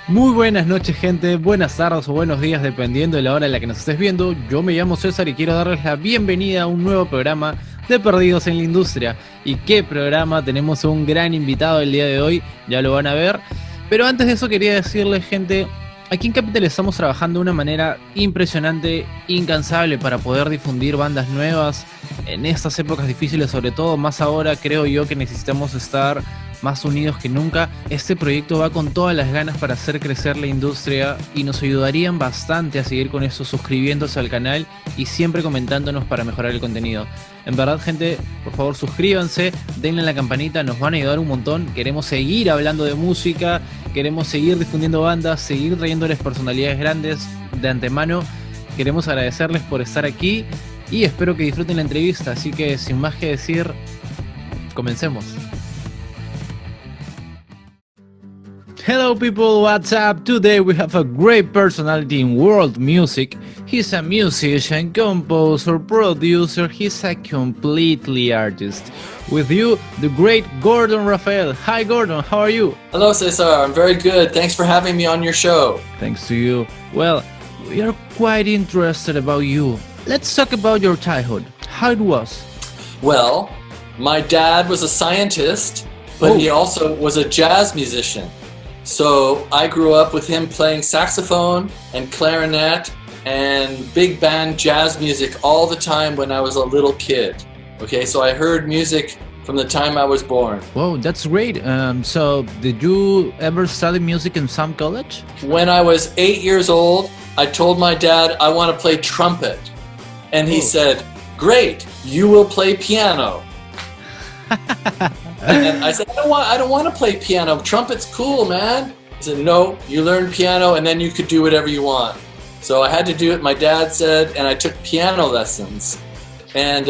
Muy buenas noches, gente, buenas tardes o buenos días dependiendo de la hora en la que nos estés viendo. Yo me llamo César y quiero darles la bienvenida a un nuevo programa de Perdidos en la Industria. ¿Y qué programa? Tenemos un gran invitado el día de hoy, ya lo van a ver. Pero antes de eso quería decirles, gente, aquí en Capital estamos trabajando de una manera impresionante, incansable para poder difundir bandas nuevas en estas épocas difíciles, sobre todo más ahora creo yo que necesitamos estar más unidos que nunca. Este proyecto va con todas las ganas para hacer crecer la industria y nos ayudarían bastante a seguir con eso, suscribiéndose al canal y siempre comentándonos para mejorar el contenido. En verdad, gente, por favor suscríbanse, denle a la campanita, nos van a ayudar un montón. Queremos seguir hablando de música, queremos seguir difundiendo bandas, seguir trayéndoles personalidades grandes de antemano. Queremos agradecerles por estar aquí y espero que disfruten la entrevista, así que sin más que decir, comencemos. Hello people, what's up? Today we have a great personality in world music. He's a musician, composer, producer, he's a completely artist. With you, the great Gordon Rafael. Hi Gordon, how are you? Hello Cesar, I'm very good. Thanks for having me on your show. Thanks to you. Well, we are quite interested about you. Let's talk about your childhood. How it was? Well, my dad was a scientist, but he also was a jazz musician. So I grew up with him playing saxophone and clarinet and big band jazz music all the time when I was a little kid. Okay, so I heard music from the time I was born. Whoa, that's great. So did you ever study music in some college? When I was 8 years old, I told my dad I want to play trumpet. And he said, "Great, you will play piano." And I said, I don't want to play piano. Trumpet's cool, man. He said, "No, you learn piano and then you could do whatever you want." So I had to do it, my dad said, and I took piano lessons. And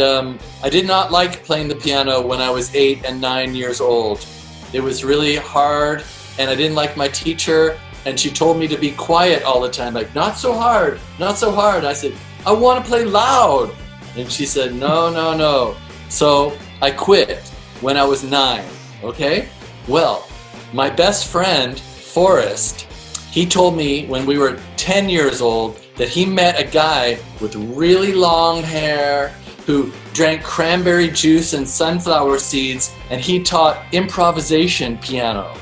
I did not like playing the piano when I was 8 and 9 years old. It was really hard, and I didn't like my teacher, and she told me to be quiet all the time, like, not so hard, not so hard. I said, "I want to play loud." And she said, "No, no, no." So I quit when I was 9, okay? Well, my best friend, Forrest, he told me when we were 10 years old that he met a guy with really long hair who drank cranberry juice and sunflower seeds, and he taught improvisation piano.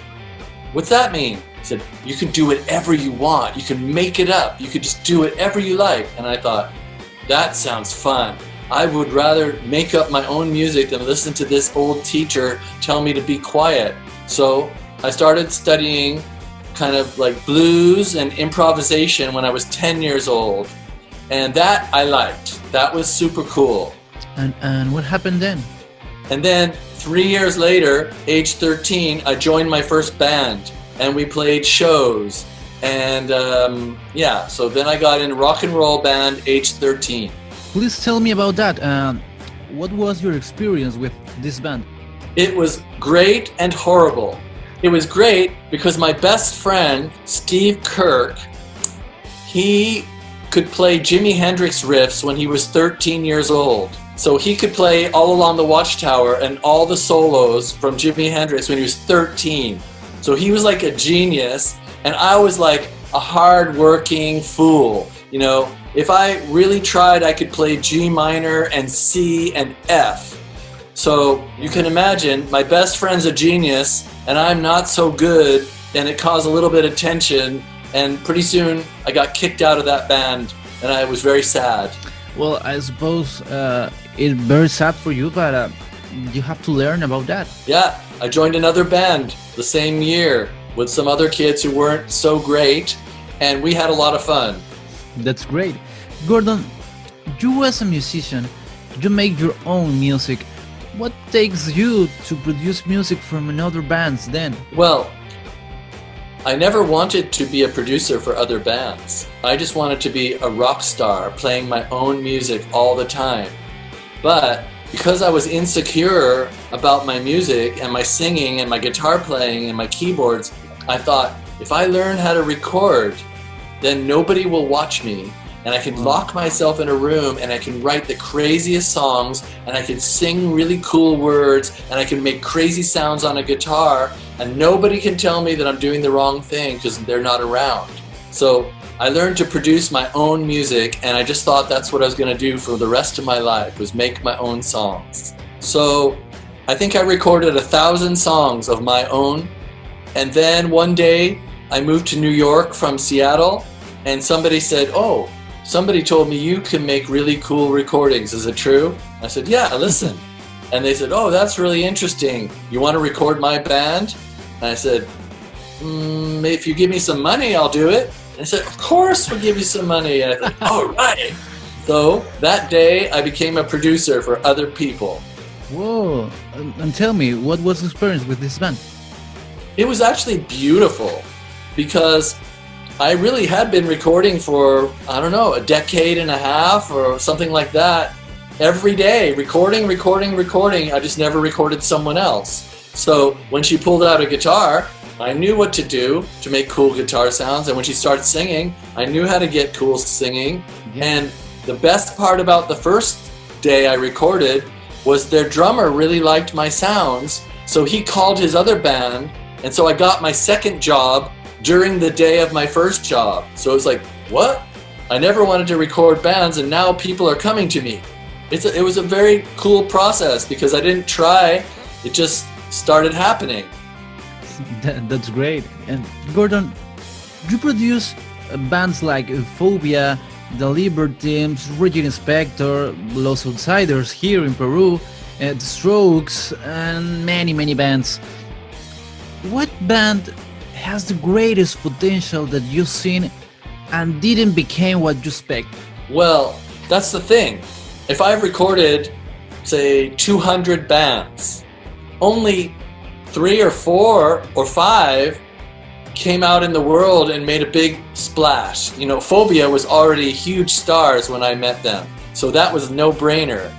What's that mean? He said, "You can do whatever you want. You can make it up. You could just do whatever you like." And I thought, that sounds fun. I would rather make up my own music than listen to this old teacher tell me to be quiet. So I started studying kind of like blues and improvisation when I was 10 years old. And that I liked. That was super cool. And what happened then? And then 3 years later, age 13, I joined my first band and we played shows. And so then I got in rock and roll band age 13. Please tell me about that. What was your experience with this band? It was great and horrible. It was great because my best friend, Steve Kirk, he could play Jimi Hendrix riffs when he was 13 years old. So he could play All Along the Watchtower and all the solos from Jimi Hendrix when he was 13. So he was like a genius, and I was like a hard-working fool, you know. If I really tried, I could play G minor and C and F. So you can imagine, my best friend's a genius, and I'm not so good, and it caused a little bit of tension, and pretty soon I got kicked out of that band, and I was very sad. Well, I suppose it's very sad for you, but you have to learn about that. Yeah, I joined another band the same year with some other kids who weren't so great, and we had a lot of fun. That's great. Gordon, you as a musician, you make your own music. What takes you to produce music from another bands then? Well, I never wanted to be a producer for other bands. I just wanted to be a rock star playing my own music all the time. But because I was insecure about my music and my singing and my guitar playing and my keyboards, I thought, if I learn how to record, then nobody will watch me and I could lock myself in a room and I can write the craziest songs and I can sing really cool words and I can make crazy sounds on a guitar and nobody can tell me that I'm doing the wrong thing because they're not around. So I learned to produce my own music and I just thought that's what I was going to do for the rest of my life, was make my own songs. So I think I recorded 1,000 songs of my own, and then one day I moved to New York from Seattle and somebody said, "Oh, somebody told me you can make really cool recordings. Is it true?" I said, "Yeah, listen." And they said, "Oh, that's really interesting. You want to record my band?" And I said, "If you give me some money, I'll do it." And I said, "Of course we'll give you some money." And I thought, "All right." So that day I became a producer for other people. Whoa. And tell me, what was the experience with this band? It was actually beautiful because I really had been recording for, I don't know, a decade and a half or something like that. Every day, recording. I just never recorded someone else. So when she pulled out a guitar, I knew what to do to make cool guitar sounds. And when she started singing, I knew how to get cool singing. Yeah. And the best part about the first day I recorded was their drummer really liked my sounds. So he called his other band. And so I got my second job during the day of my first job. So it was like, what? I never wanted to record bands and now people are coming to me. It was a very cool process because I didn't try, it just started happening. That's great. And Gordon, you produce bands like Phobia, The Libertines, Regina Spector, Los Outsiders here in Peru, The Strokes, and many bands. What band has the greatest potential that you've seen and didn't become what you expect? Well, that's the thing. If I've recorded, say, 200 bands, only 3 or 4 or 5 came out in the world and made a big splash. You know, Phobia was already huge stars when I met them, so that was a no-brainer.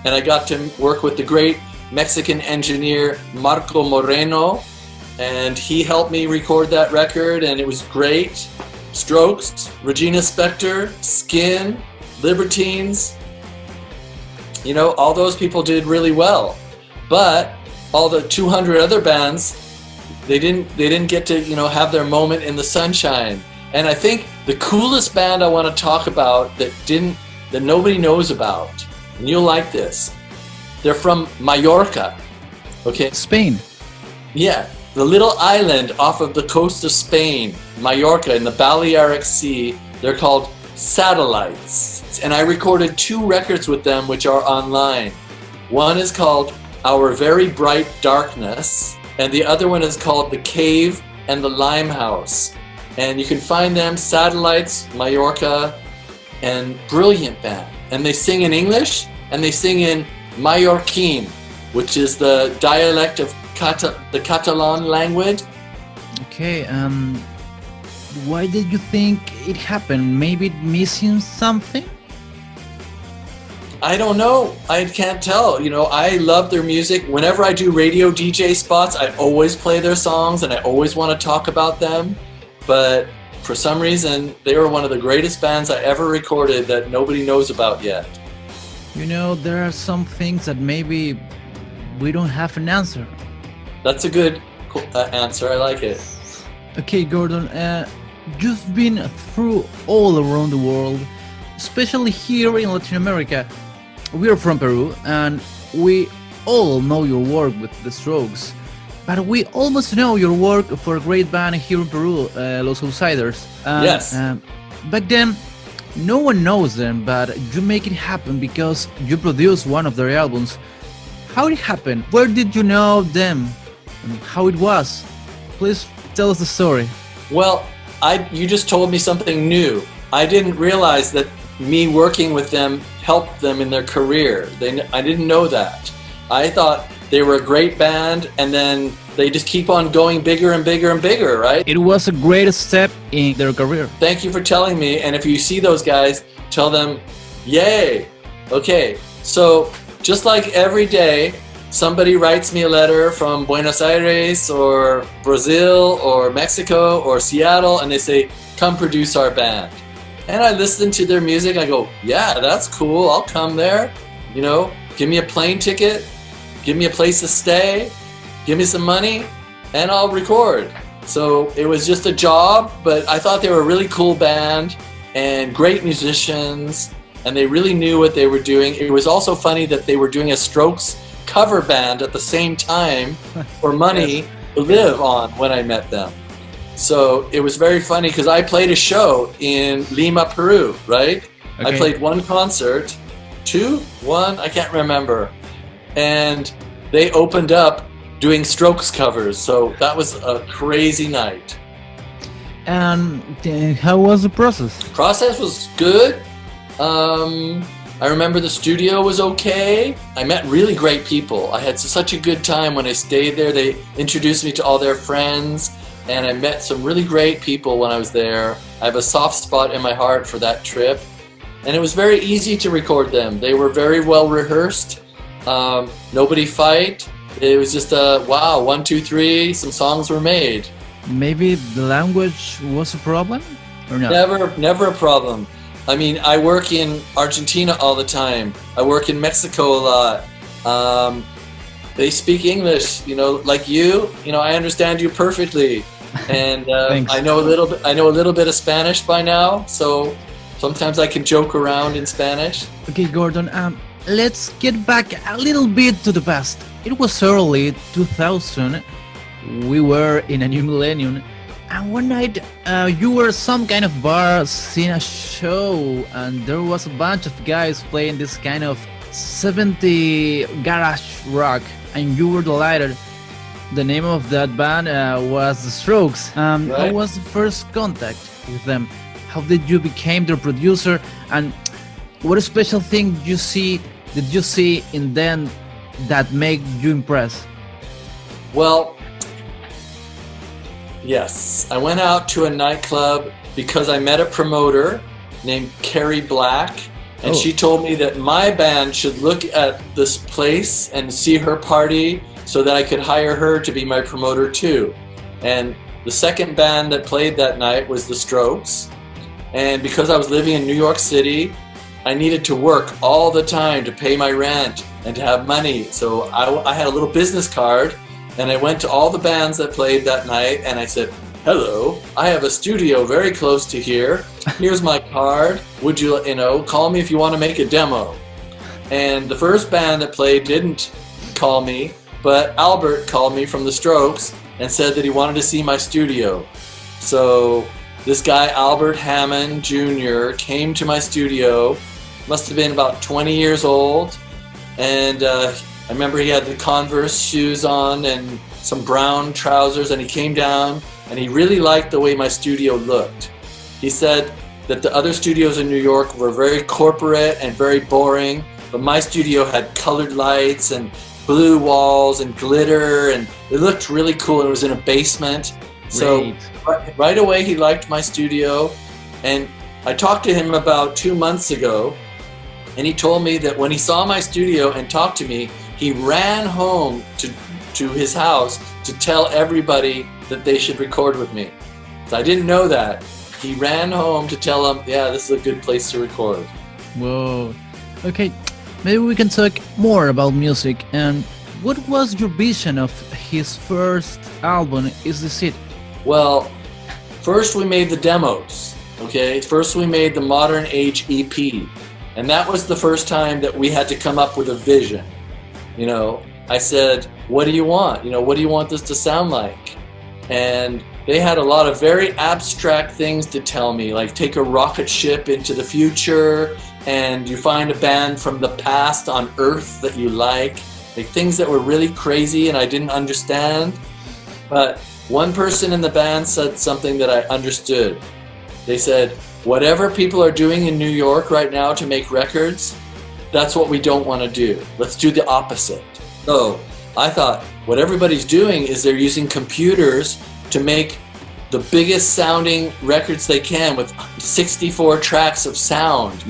And I got to work with the great Mexican engineer Marco Moreno, and he helped me record that record, and it was great. Strokes, Regina Spector, Skin, Libertines, you know, all those people did really well. But all the 200 other bands, they didn't get to, you know, have their moment in the sunshine. And I think the coolest band I want to talk about that nobody knows about, and you'll like this, they're from Mallorca, okay? Spain. Yeah, the little island off of the coast of Spain, Mallorca, in the Balearic Sea. They're called Satellites. And I recorded 2 records with them which are online. One is called Our Very Bright Darkness, and the other one is called The Cave and the Limehouse. And you can find them, Satellites, Mallorca, and brilliant band. And they sing in English, and they sing in Mallorquin, which is the dialect of the Catalan language. Okay, why did you think it happened? Maybe missing something? I don't know. I can't tell. You know, I love their music. Whenever I do radio DJ spots, I always play their songs and I always want to talk about them. But for some reason, they were one of the greatest bands I ever recorded that nobody knows about yet. You know, there are some things that maybe we don't have an answer. That's a good answer. I like it. Okay, Gordon, you've been through all around the world, especially here in Latin America. We are from Peru, and we all know your work with The Strokes. But we almost know your work for a great band here in Peru, Los Outsiders. Yes. Back then, no one knows them, but you make it happen because you produced one of their albums. How it happened? Where did you know them? And how it was? Please tell us the story. Well, you just told me something new. I didn't realize that me working with them helped them in their career. I didn't know that. I thought they were a great band and then they just keep on going bigger and bigger and bigger, right? It was a great step in their career. Thank you for telling me. And if you see those guys, tell them, yay. Okay, so just like every day, somebody writes me a letter from Buenos Aires or Brazil or Mexico or Seattle and they say, come produce our band. And I listened to their music. I go, yeah, that's cool. I'll come there. You know, give me a plane ticket, give me a place to stay, give me some money, and I'll record. So it was just a job, but I thought they were a really cool band and great musicians, and they really knew what they were doing. It was also funny that they were doing a Strokes cover band at the same time for money Yes. to live on when I met them. So it was very funny because I played a show in Lima, Peru, right? I Okay. played one concert, one, I can't remember. And they opened up doing Strokes covers. So that was a crazy night. And how was the process? Process was good. I remember the studio was okay. I met really great people. I had such a good time when I stayed there. They introduced me to all their friends, and I met some really great people when I was there. I have a soft spot in my heart for that trip. And it was very easy to record them. They were very well rehearsed. Nobody fight. It was just wow, 1, 2, 3, some songs were made. Maybe the language was a problem or not? Never a problem. I mean, I work in Argentina all the time. I work in Mexico a lot. They speak English, you know, like you. You know, I understand you perfectly, and Thanks. I know a little bit of Spanish by now. So sometimes I can joke around in Spanish. Okay, Gordon, let's get back a little bit to the past. It was early 2000. We were in a new millennium. And one night, you were some kind of bar seeing a show, and there was a bunch of guys playing this kind of 70 garage rock, and you were delighted. The name of that band was The Strokes. How Right. was the first contact with them? How did you become their producer? And what special thing did you see in them that made you impressed? Well, yes, I went out to a nightclub because I met a promoter named Carrie Black, and Oh. she told me that my band should look at this place and see her party so that I could hire her to be my promoter too. And the second band that played that night was The Strokes. And because I was living in New York City, I needed to work all the time to pay my rent and to have money. So I had a little business card, and I went to all the bands that played that night, and I said, hello, I have a studio very close to here. Here's my card. Would you, call me if you want to make a demo. And the first band that played didn't call me, but Albert called me from The Strokes and said that he wanted to see my studio. So this guy, Albert Hammond Jr., came to my studio, must have been about 20 years old, and I remember he had the Converse shoes on and some brown trousers, and he came down and he really liked the way my studio looked. He said that the other studios in New York were very corporate and very boring, but my studio had colored lights and blue walls and glitter, and it looked really cool. It was in a basement. So right away he liked my studio, and I talked to him about 2 months ago, and he told me that when he saw my studio and talked to me, he ran home to his house to tell everybody that they should record with me. So I didn't know that. He ran home to tell them, yeah, this is a good place to record. Whoa. Okay, maybe we can talk more about music. And what was your vision of his first album, Is This It? Well, first we made the demos, okay? First we made the Modern Age EP. And that was the first time that we had to come up with a vision. You know, I said, what do you want? What do you want this to sound like? And they had a lot of very abstract things to tell me, like take a rocket ship into the future, and you find a band from the past on Earth that you like things that were really crazy and I didn't understand. But one person in the band said something that I understood. They said, whatever people are doing in New York right now to make records, that's what we don't want to do. Let's do the opposite. So I thought, what everybody's doing is they're using computers to make the biggest sounding records they can with 64 tracks of sound,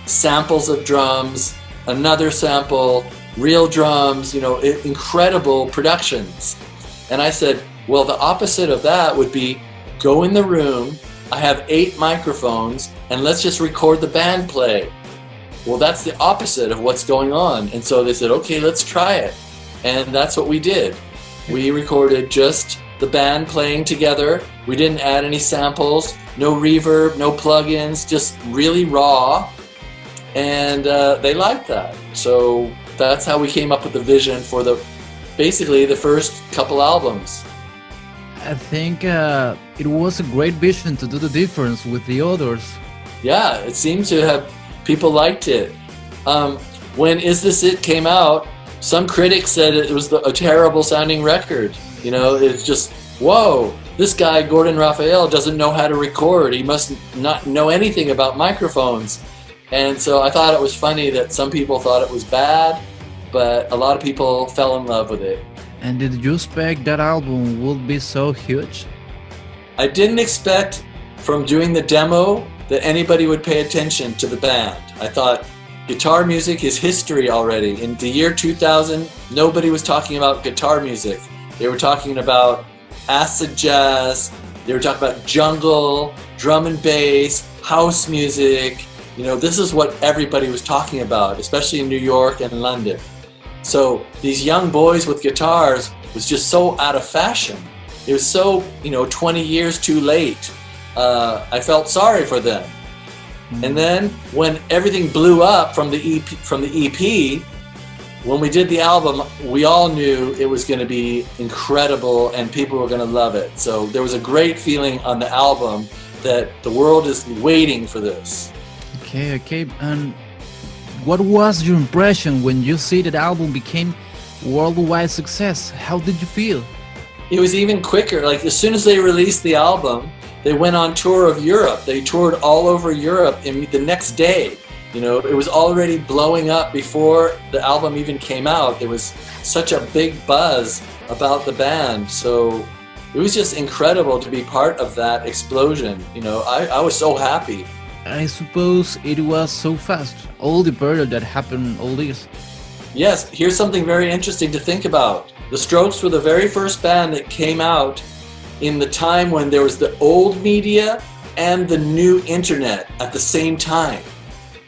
samples of drums, another sample, real drums, incredible productions. And I said, well, the opposite of that would be go in the room I have 8 microphones and let's just record the band play. Well, that's the opposite of what's going on. And so they said, okay, let's try it. And that's what we did. We recorded just the band playing together. We didn't add any samples, no reverb, no plugins, just really raw. And they liked that. So that's how we came up with the vision for basically the first couple albums. I think it was a great vision to do the difference with the others. Yeah, it seems to have, people liked it. When Is This It came out, some critics said it was a terrible sounding record. You know, it's just, whoa, this guy, Gordon Raphael, doesn't know how to record. He must not know anything about microphones. And so I thought it was funny that some people thought it was bad, but a lot of people fell in love with it. And did you expect that album would be so huge? I didn't expect from doing the demo that anybody would pay attention to the band. I thought guitar music is history already. In the year 2000, nobody was talking about guitar music. They were talking about acid jazz, they were talking about jungle, drum and bass, house music. You know, this is what everybody was talking about, especially in New York and London. So these young boys with guitars was just so out of fashion. It was so, 20 years too late. I felt sorry for them. And then when everything blew up from the EP, when we did the album, we all knew it was going to be incredible and people were going to love it. So there was a great feeling on the album that the world is waiting for this. Okay. And what was your impression when you see that album became worldwide success? How did you feel? It was even quicker. Like as soon as they released the album, they went on tour of Europe. They toured all over Europe the next day. It was already blowing up before the album even came out. There was such a big buzz about the band. So it was just incredible to be part of that explosion. I was so happy. I suppose it was so fast, all the period that happened, all this. Yes, here's something very interesting to think about. The Strokes were the very first band that came out in the time when there was the old media and the new internet at the same time.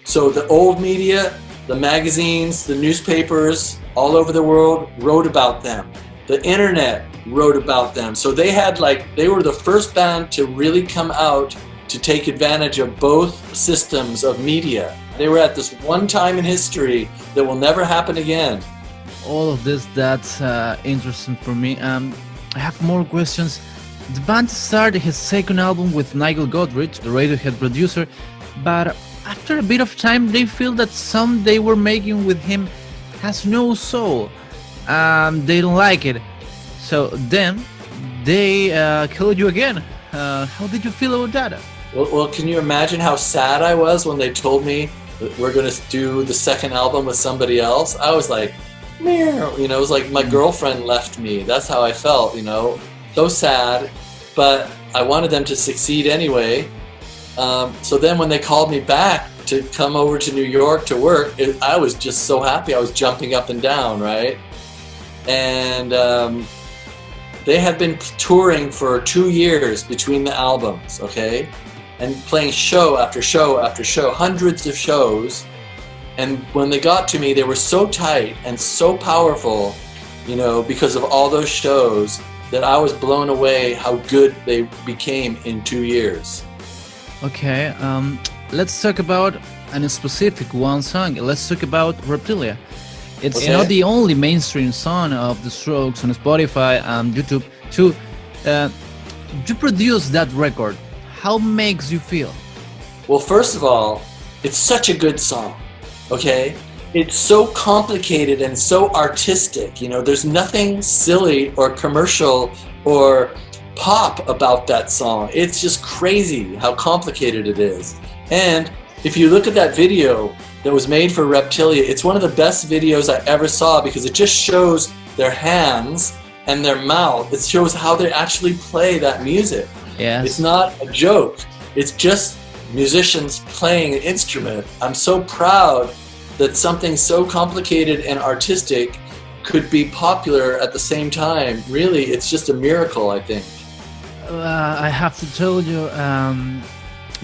So the old media, the magazines, the newspapers all over the world wrote about them. The internet wrote about them. So they were the first band to really come out to take advantage of both systems of media. They were at this one time in history that will never happen again. All of this, that's interesting for me. I have more questions. The band started his second album with Nigel Godrich, the Radiohead producer, but after a bit of time they feel that some they were making with him has no soul. They don't like it. So then they killed you again. How did you feel about that? Well, can you imagine how sad I was when they told me that we're going to do the second album with somebody else? I was like, meow. It was like my girlfriend left me. That's how I felt, so sad, but I wanted them to succeed anyway. So then when they called me back to come over to New York to work, I was just so happy. I was jumping up and down, right? And they had been touring for 2 years between the albums, okay? And playing show after show after show, hundreds of shows. And when they got to me, they were so tight and so powerful, because of all those shows, that I was blown away how good they became in 2 years. Okay, let's talk about a specific one song. Let's talk about Reptilia. It's not the only mainstream song of the Strokes on Spotify and YouTube too. You produced that record. How makes you feel? Well, first of all, it's such a good song, okay? It's so complicated and so artistic, there's nothing silly or commercial or pop about that song. It's just crazy how complicated it is. And if you look at that video that was made for Reptilia, it's one of the best videos I ever saw because it just shows their hands and their mouth. It shows how they actually play that music. Yes. It's not a joke. It's just musicians playing an instrument. I'm so proud that something so complicated and artistic could be popular at the same time. Really, it's just a miracle, I think. I have to tell you,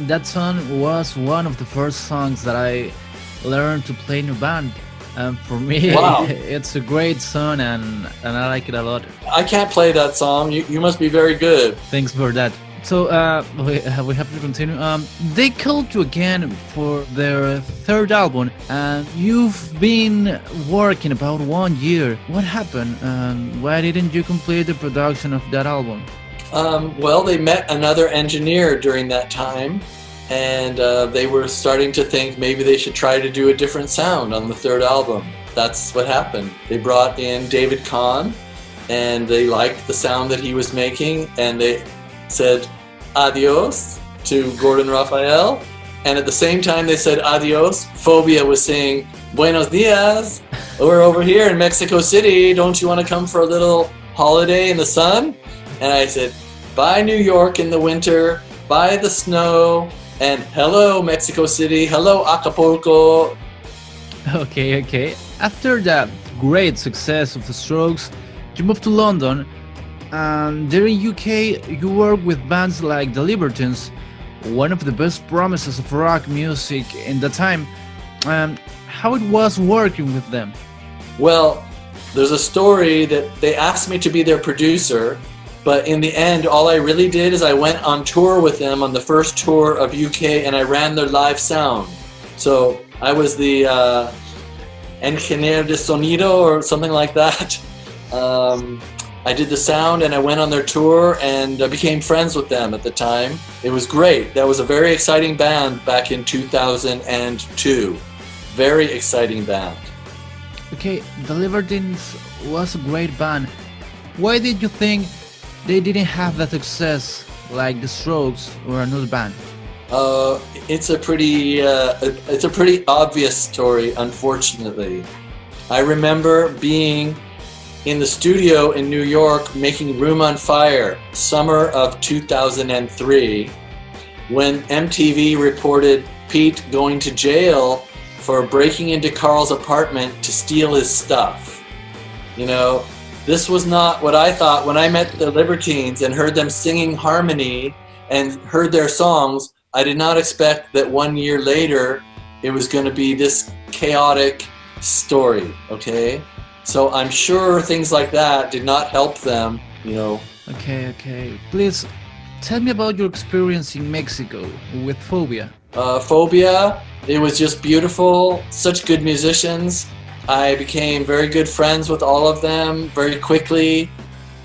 that song was one of the first songs that I learned to play in a band. For me, Wow. it's a great song, and I like it a lot. I can't play that song. You must be very good. Thanks for that. So we have to continue. They called you again for their third album, and you've been working about 1 year. What happened? Why didn't you complete the production of that album? Well, they met another engineer during that time, and they were starting to think maybe they should try to do a different sound on the third album. That's what happened. They brought in David Kahn, and they liked the sound that he was making, and they said adios to Gordon Raphael, and at the same time they said adios, Phobia was saying buenos dias, we're over here in Mexico City, don't you want to come for a little holiday in the sun? And I said bye New York in the winter, bye the snow, and hello Mexico City, hello Acapulco. Okay. After that great success of the Strokes, you moved to London. And there in UK, you work with bands like The Libertines, one of the best promises of rock music in the time. How it was working with them? Well, there's a story that they asked me to be their producer, but in the end, all I really did is I went on tour with them on the first tour of UK, and I ran their live sound. So I was the ingeniero de sonido or something like that. I did the sound and I went on their tour and I became friends with them at the time. It was great. That was a very exciting band back in 2002. Very exciting band. Okay, The Libertines was a great band. Why did you think they didn't have that success like The Strokes or another band? It's a pretty obvious story, unfortunately. I remember being in the studio in New York making Room on Fire, summer of 2003, when MTV reported Pete going to jail for breaking into Carl's apartment to steal his stuff. You know, this was not what I thought when I met the Libertines and heard them singing harmony and heard their songs. I did not expect that 1 year later it was going to be this chaotic story, okay? So I'm sure things like that did not help them, you know. Okay. Please tell me about your experience in Mexico with Phobia. Phobia, it was just beautiful, such good musicians. I became very good friends with all of them very quickly.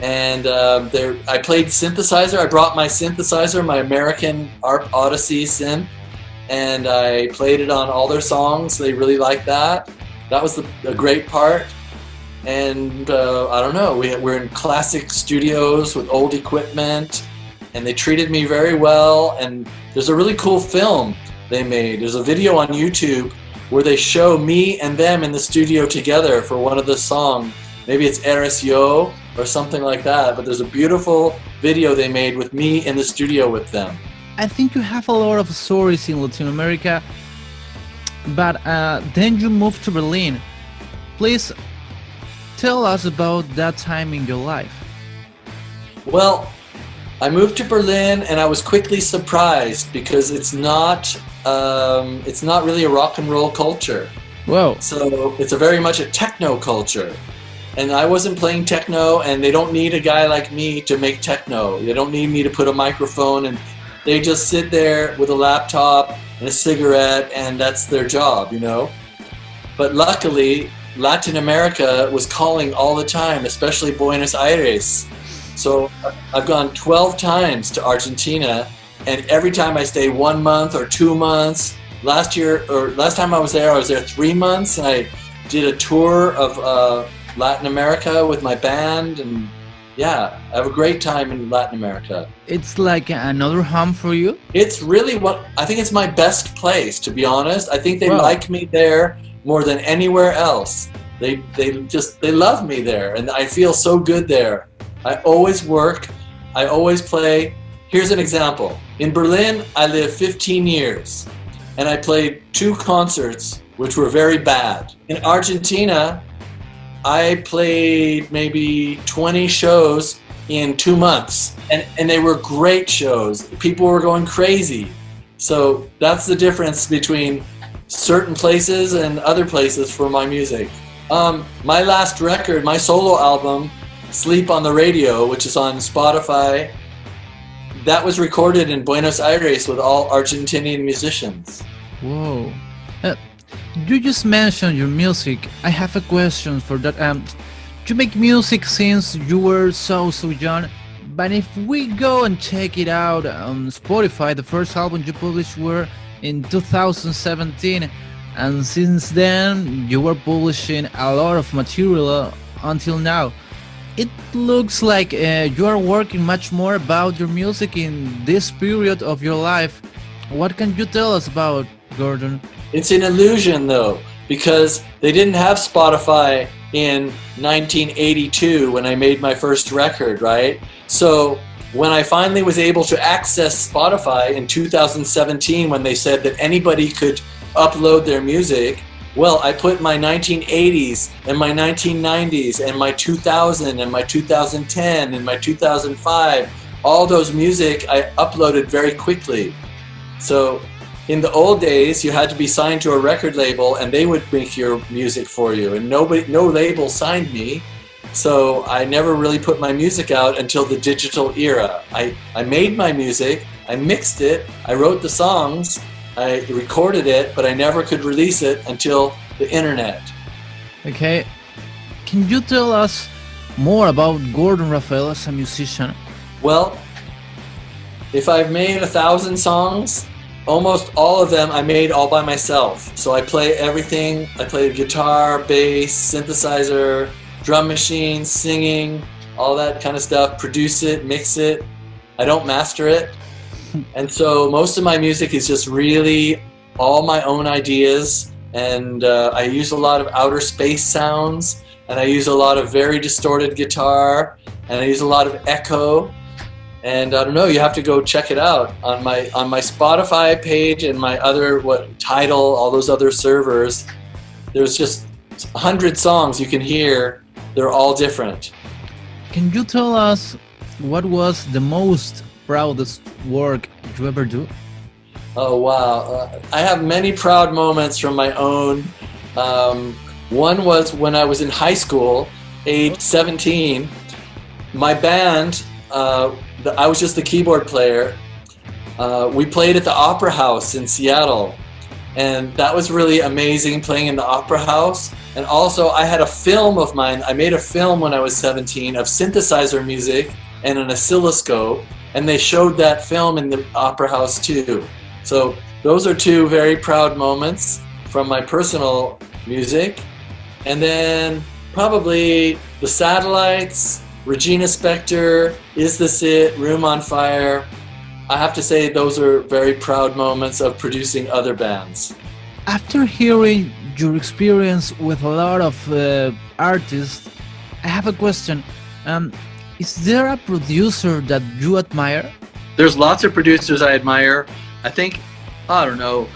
And I played synthesizer. I brought my synthesizer, my American Odyssey synth, and I played it on all their songs. They really liked that. That was a great part. And I don't know, we're in classic studios with old equipment, and they treated me very well. And there's a really cool film they made. There's a video on YouTube where they show me and them in the studio together for one of the songs. Maybe it's Eres Yo or something like that, but there's a beautiful video they made with me in the studio with them. I think you have a lot of stories in Latin America, but then you moved to Berlin. Please tell us about that time in your life. Well, I moved to Berlin and I was quickly surprised because it's not really a rock and roll culture. Whoa. So it's very much a techno culture. And I wasn't playing techno, and they don't need a guy like me to make techno. They don't need me to put a microphone, and they just sit there with a laptop and a cigarette, and that's their job, you know. But luckily, Latin America was calling all the time, especially Buenos Aires. So I've gone 12 times to Argentina, and every time I stay 1 month or 2 months. Last time I was there 3 months, and I did a tour of Latin America with my band, and yeah, I have a great time in Latin America. It's like another home for you? It's really I think it's my best place, to be honest. I think they like me there more than anywhere else. They love me there, and I feel so good there. I always work, I always play. Here's an example. In Berlin, I lived 15 years, and I played 2 concerts which were very bad. In Argentina, I played maybe 20 shows in 2 months, and they were great shows. People were going crazy. So that's the difference between certain places and other places for my music. My last record, my solo album, Sleep on the Radio, which is on Spotify, that was recorded in Buenos Aires with all Argentinian musicians. Whoa. You just mentioned your music. I have a question for that. You make music since you were so young, but if we go and check it out on Spotify, the first album you published were in 2017, and since then you were publishing a lot of material until now. It looks like you are working much more about your music in this period of your life. What can you tell us about, Gordon? It's an illusion though, because they didn't have Spotify in 1982 when I made my first record, right? So when I finally was able to access Spotify in 2017, when they said that anybody could upload their music, well, I put my 1980s and my 1990s and my 2000 and my 2010 and my 2005, all those music I uploaded very quickly. So in the old days, you had to be signed to a record label and they would make your music for you, and no label signed me. So I never really put my music out until the digital era. I made my music, I mixed it, I wrote the songs, I recorded it, but I never could release it until the internet. Okay, can you tell us more about Gordon Raphael as a musician? Well, if I've made 1,000 songs, almost all of them I made all by myself. So I play everything. I play guitar, bass, synthesizer, drum machine, singing, all that kind of stuff, produce it, mix it. I don't master it. And so most of my music is just really all my own ideas, and I use a lot of outer space sounds, and I use a lot of very distorted guitar, and I use a lot of echo. And I don't know, you have to go check it out on my Spotify page and my other Tidal, all those other servers. There's just 100 songs you can hear. They're all different. Can you tell us what was the most proudest work you ever do? Oh wow, I have many proud moments from my own. One was when I was in high school, age 17. My band, I was just the keyboard player. We played at the Opera House in Seattle, and that was really amazing, playing in the Opera House. And also I had a film of mine. I made a film when I was 17 of synthesizer music and an oscilloscope, and they showed that film in the Opera House too. So those are two very proud moments from my personal music. And then probably the Satellites, Regina Spektor, Is This It, Room on Fire. I have to say those are very proud moments of producing other bands. After hearing your experience with a lot of artists, I have a question. Is there a producer that you admire? There's lots of producers I admire. I think, I don't know,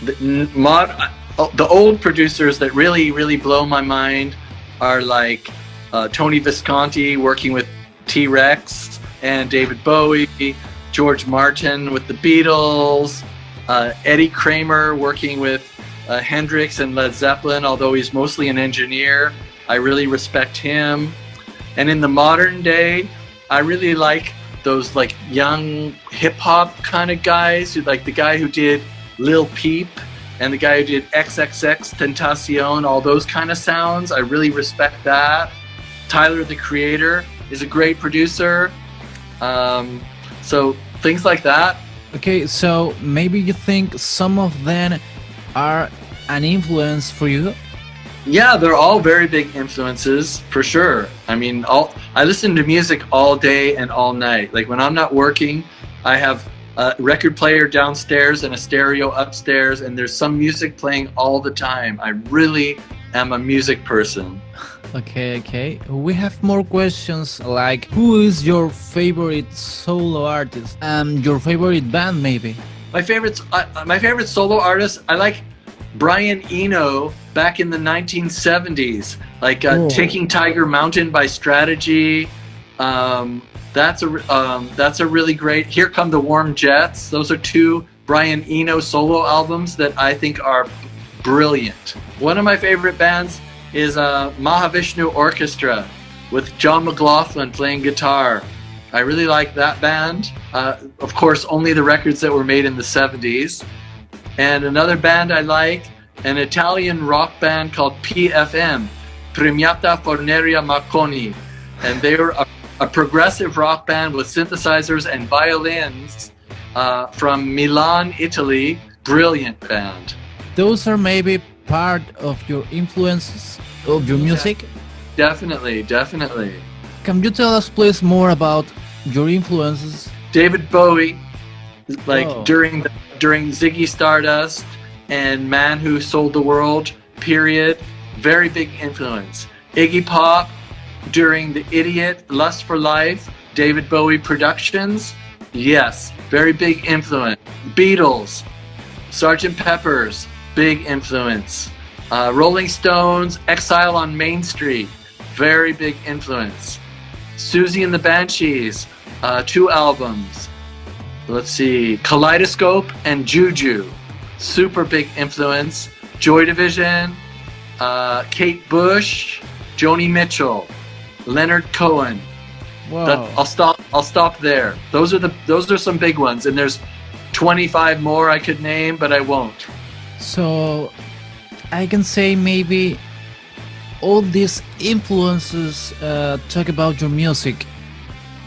the old producers that really blow my mind are like Tony Visconti working with T-Rex and David Bowie, George Martin with the Beatles, Eddie Kramer working with Hendrix and Led Zeppelin, although he's mostly an engineer. I really respect him. And in the modern day, I really like those like young hip hop kind of guys, like the guy who did Lil Peep and the guy who did XXX Tentacion, all those kind of sounds. I really respect that. Tyler, the Creator, is a great producer. So things like that. Okay, so maybe you think some of them are an influence for you? Yeah, they're all very big influences, for sure. I mean, I listen to music all day and all night. Like when I'm not working, I have a record player downstairs and a stereo upstairs, and there's some music playing all the time. I really am a music person. Okay. We have more questions like, who is your favorite solo artist? Your favorite band, maybe? My favorite solo artist, I like Brian Eno back in the 1970s, like Taking Tiger Mountain by Strategy, That's a really great. Here Come the Warm Jets. Those are two Brian Eno solo albums that I think are brilliant. One of my favorite bands is Mahavishnu Orchestra with John McLaughlin playing guitar. I really like that band. Of course, only the records that were made in the 70s. And another band I like, an Italian rock band called PFM, Premiata Forneria Marconi. And they were a progressive rock band with synthesizers and violins from Milan, Italy. Brilliant band. Those are maybe part of your influences of your music? Definitely, definitely. Can you tell us please more about your influences? David Bowie, during Ziggy Stardust and Man Who Sold the World, period, very big influence. Iggy Pop, during The Idiot, Lust for Life, David Bowie Productions, yes, very big influence. Beatles, Sgt. Pepper's, big influence. Rolling Stones, Exile on Main Street, very big influence. Susie and the Banshees, 2 albums. Let's see, Kaleidoscope and Juju, super big influence. Joy Division, Kate Bush, Joni Mitchell, Leonard Cohen. Wow. I'll stop there. Those are some big ones, and there's 25 more I could name, but I won't. So I can say maybe all these influences talk about your music.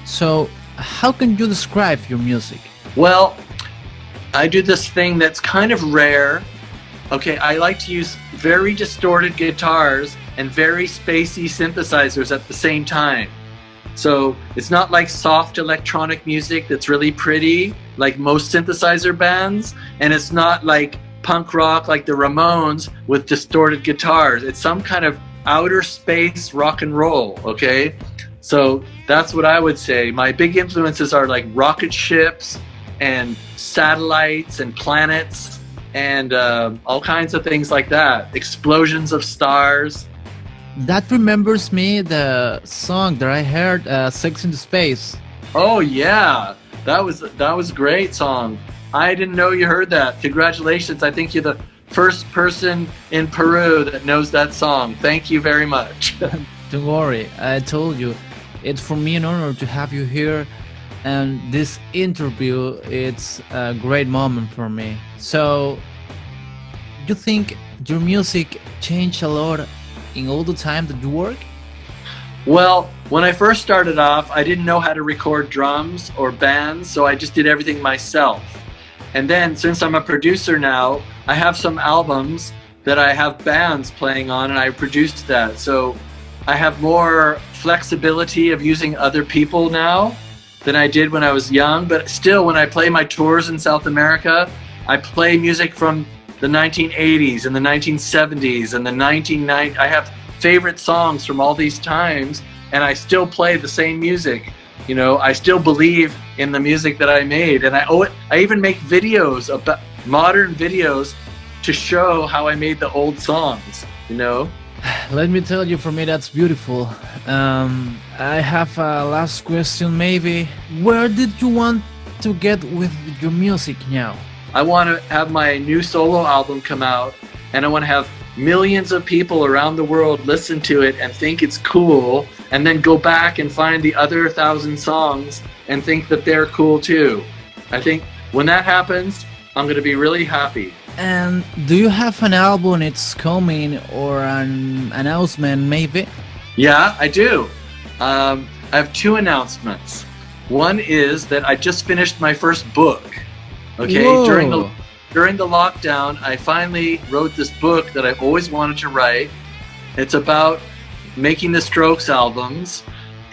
So how can you describe your music? Well, I do this thing that's kind of rare. Okay, I like to use very distorted guitars and very spacey synthesizers at the same time. So it's not like soft electronic music that's really pretty, like most synthesizer bands, and it's not like punk rock like the Ramones with distorted guitars. It's some kind of outer space rock and roll, okay? So that's what I would say. My big influences are like rocket ships and satellites and planets and all kinds of things like that. Explosions of stars. That remembers me the song that I heard, Sex in the Space. Oh yeah, that was a great song. I didn't know you heard that. Congratulations. I think you're the first person in Peru that knows that song. Thank you very much. Don't worry, I told you. It's for me an honor to have you here, and this interview, it's a great moment for me. So, you think your music changed a lot in all the time that you work? Well, when I first started off, I didn't know how to record drums or bands, so I just did everything myself. And then, since I'm a producer now, I have some albums that I have bands playing on, and I produced that. So I have more flexibility of using other people now than I did when I was young. But still, when I play my tours in South America, I play music from the 1980s and the 1970s and the 1990s. I have favorite songs from all these times, and I still play the same music. You know, I still believe in the music that I made, and I even make videos, about modern videos, to show how I made the old songs, you know? Let me tell you, for me that's beautiful. I have a last question maybe. Where did you want to get with your music now? I want to have my new solo album come out, and I want to have millions of people around the world listen to it and think it's cool, and then go back and find the other 1,000 songs and think that they're cool too. I think when that happens, I'm going to be really happy. And do you have an album it's coming, or an announcement maybe? Yeah, I do. I have 2 announcements. One is that I just finished my first book. Okay, Whoa. during the lockdown, I finally wrote this book that I've always wanted to write. It's about making the Strokes albums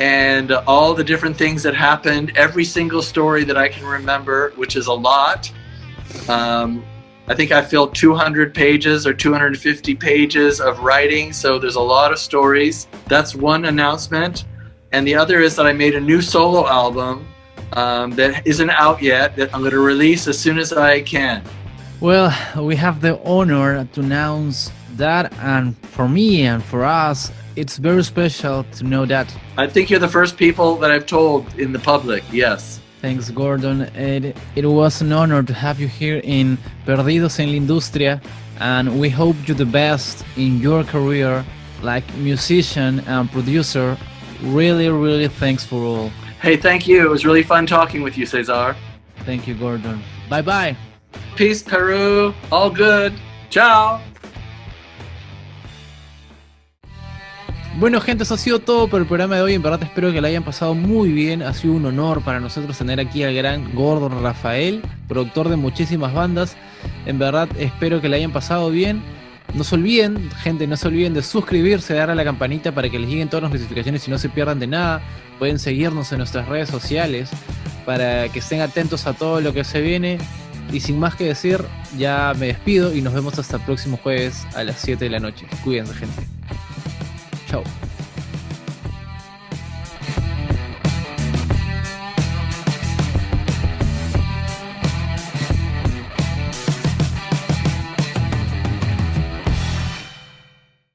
and all the different things that happened, every single story that I can remember, which is a lot. I think I filled 200 pages or 250 pages of writing, so there's a lot of stories. That's one announcement. And the other is that I made a new solo album that isn't out yet, that I'm going to release as soon as I can. Well, we have the honor to announce That, and for me and for us, it's very special to know that. I think you're the first people that I've told in the public, yes. Thanks, Gordon. It was an honor to have you here in Perdidos en la Industria, and we hope you the best in your career like musician and producer. Really, really thanks for all. Hey, thank you. It was really fun talking with you, Cesar. Thank you, Gordon. Bye-bye. Peace, Peru. All good. Ciao. Bueno, gente, eso ha sido todo por el programa de hoy. En verdad espero que la hayan pasado muy bien. Ha sido un honor para nosotros tener aquí al gran Gordon Rafael, productor de muchísimas bandas. En verdad espero que la hayan pasado bien. No se olviden, gente, no se olviden de suscribirse, darle a la campanita para que les lleguen todas las notificaciones y no se pierdan de nada. Pueden seguirnos en nuestras redes sociales para que estén atentos a todo lo que se viene. Y sin más que decir, ya me despido y nos vemos hasta el próximo jueves a las 7 de la noche. Cuídense, gente. Chao.